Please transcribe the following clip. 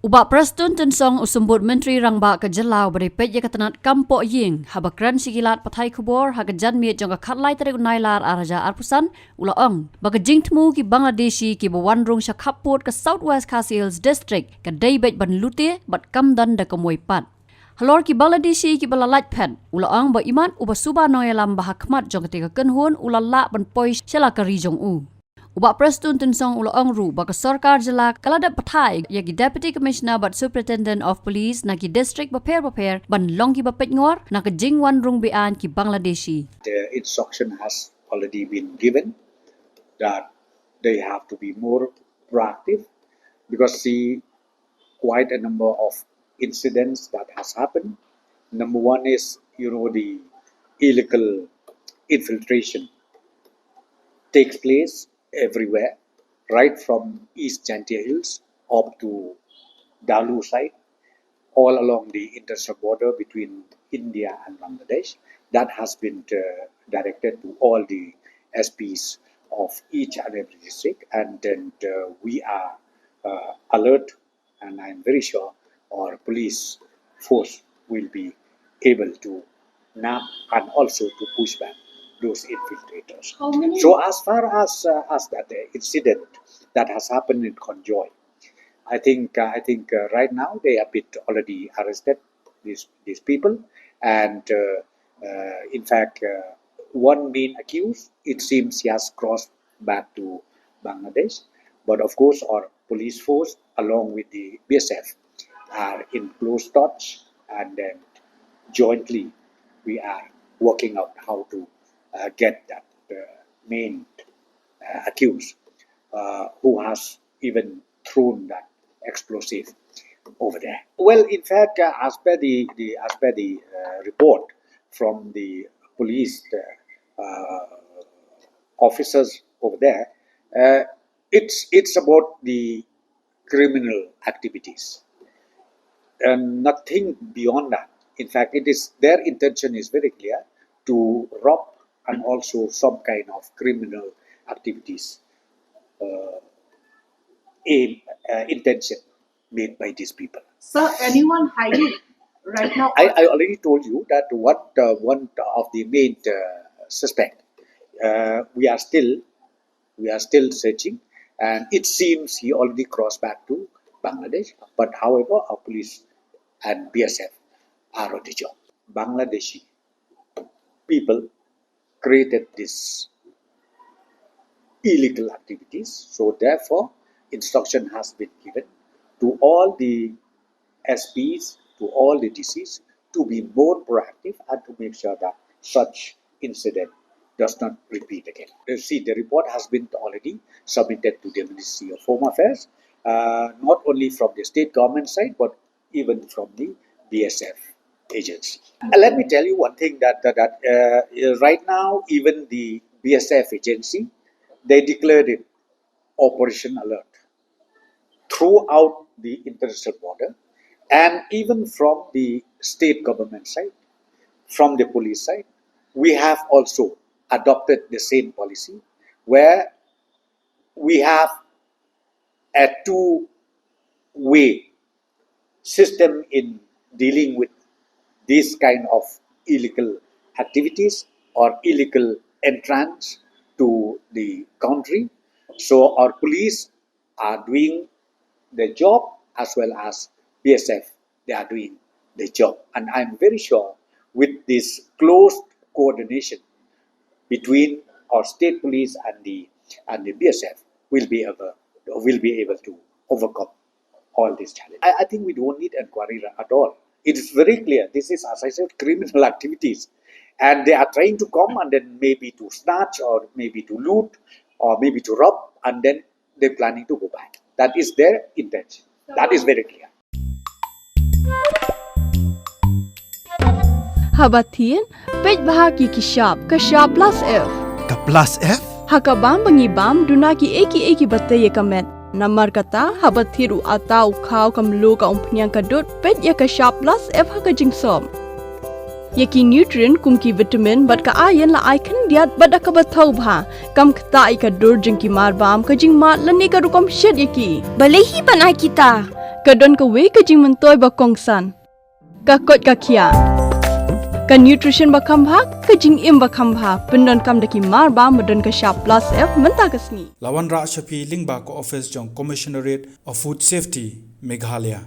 Uba Prestone tensong usumbut Menteri Rangba ke Jelau beripet ya ketenat kampok ying habakran sigilat patai kubor hagajan miet jong katlai tarik unailar araja arpusan ulaong baka Jingthmu ki Bangladeshi ki bawandrung syakaput ke Southwest Khasi Hills District ke Daybet ban Lute bat kamdan da kemoy pat. Halor ki Bangladeshi ki bala Lait Phet ulaong ba Imat uba suba noyalam bahakmat jong ketika kenhun ulala ban poi syala kari jong u. Uba Prestone tensong ulaong ru baka sarkar jela kaladat patai yagi Deputy Commissioner but Superintendent of Police na ki district baper ban long ki bapet ngor na ke jingwan rung bean ki Bangladeshi. The instruction has already been given that they have to be more proactive because see quite a number of incidents that has happened. Number one is the illegal infiltration takes place everywhere, right from East Jantia Hills up to Dalu side, all along the international border between India and Bangladesh. That has been directed to all the SPs of each and every district, and then we are alert, and I'm very sure our police force will be able to nab and also to push back those infiltrators. So as far as that incident that has happened in Kyrwoh, I think right now they have been already arrested these people, and in fact one main accused, it seems he has crossed back to Bangladesh, but of course our police force along with the BSF are in close touch, and then jointly we are working out how to get that main accused who has even thrown that explosive over there. Well, in fact, as per the report from the police officers over there, it's about the criminal activities and nothing beyond that. In fact, their intention is very clear to rob and also some kind of criminal activities intention made by these people. Sir, anyone hiding right now? I already told you that one of the main suspect we are still searching, and it seems he already crossed back to Bangladesh. But however, our police and BSF are on the job. Bangladeshi people created this illegal activities, so therefore instruction has been given to all the SPs, to all the DCs to be more proactive and to make sure that such incident does not repeat again. See, the report has been already submitted to the Ministry of Home Affairs, not only from the state government side but even from the BSF agency. Let me tell you one thing that right now even the BSF agency, they declared it Operation Alert throughout the international border, and even from the state government side, from the police side, we have also adopted the same policy where we have a two-way system in dealing with this kind of illegal activities or illegal entrance to the country. So our police are doing their job as well as BSF, they are doing their job. And I'm very sure with this close coordination between our state police and the BSF, we'll be able to overcome all these challenges. I think we don't need inquiry at all. It is very clear. This is, as I said, criminal activities. And they are trying to come and then maybe to snatch or maybe to loot or maybe to rob, and then they're planning to go back. That is their intention. That is very clear. Habatin, pej bahagi kishab, kashab plus F. Ka plus F? Hakabam bangibam dunaki eki batay kamet. Namar kata habathiru atau kau kamlu ka umpnyang kadut pej ya kashab plus F hakajingsom. Yaki nutrient kumki vitamin bat ka ayan la icon diat bat ka bathau bha kam kta ka dur jingki marbam ka jingma lani ka rukom shed yaki balehi bana kita Kadon ka we ka jing mentoy ba kongsan. Ka kot ka kia. Ka nutrition ba kambha ka jing im ba kambha pendon kam daki mar ba medon ka sharp plus F menta ka sni. Lawan Ra Shapi Lingba ko office jong Commissionerate of Food Safety Meghalaya.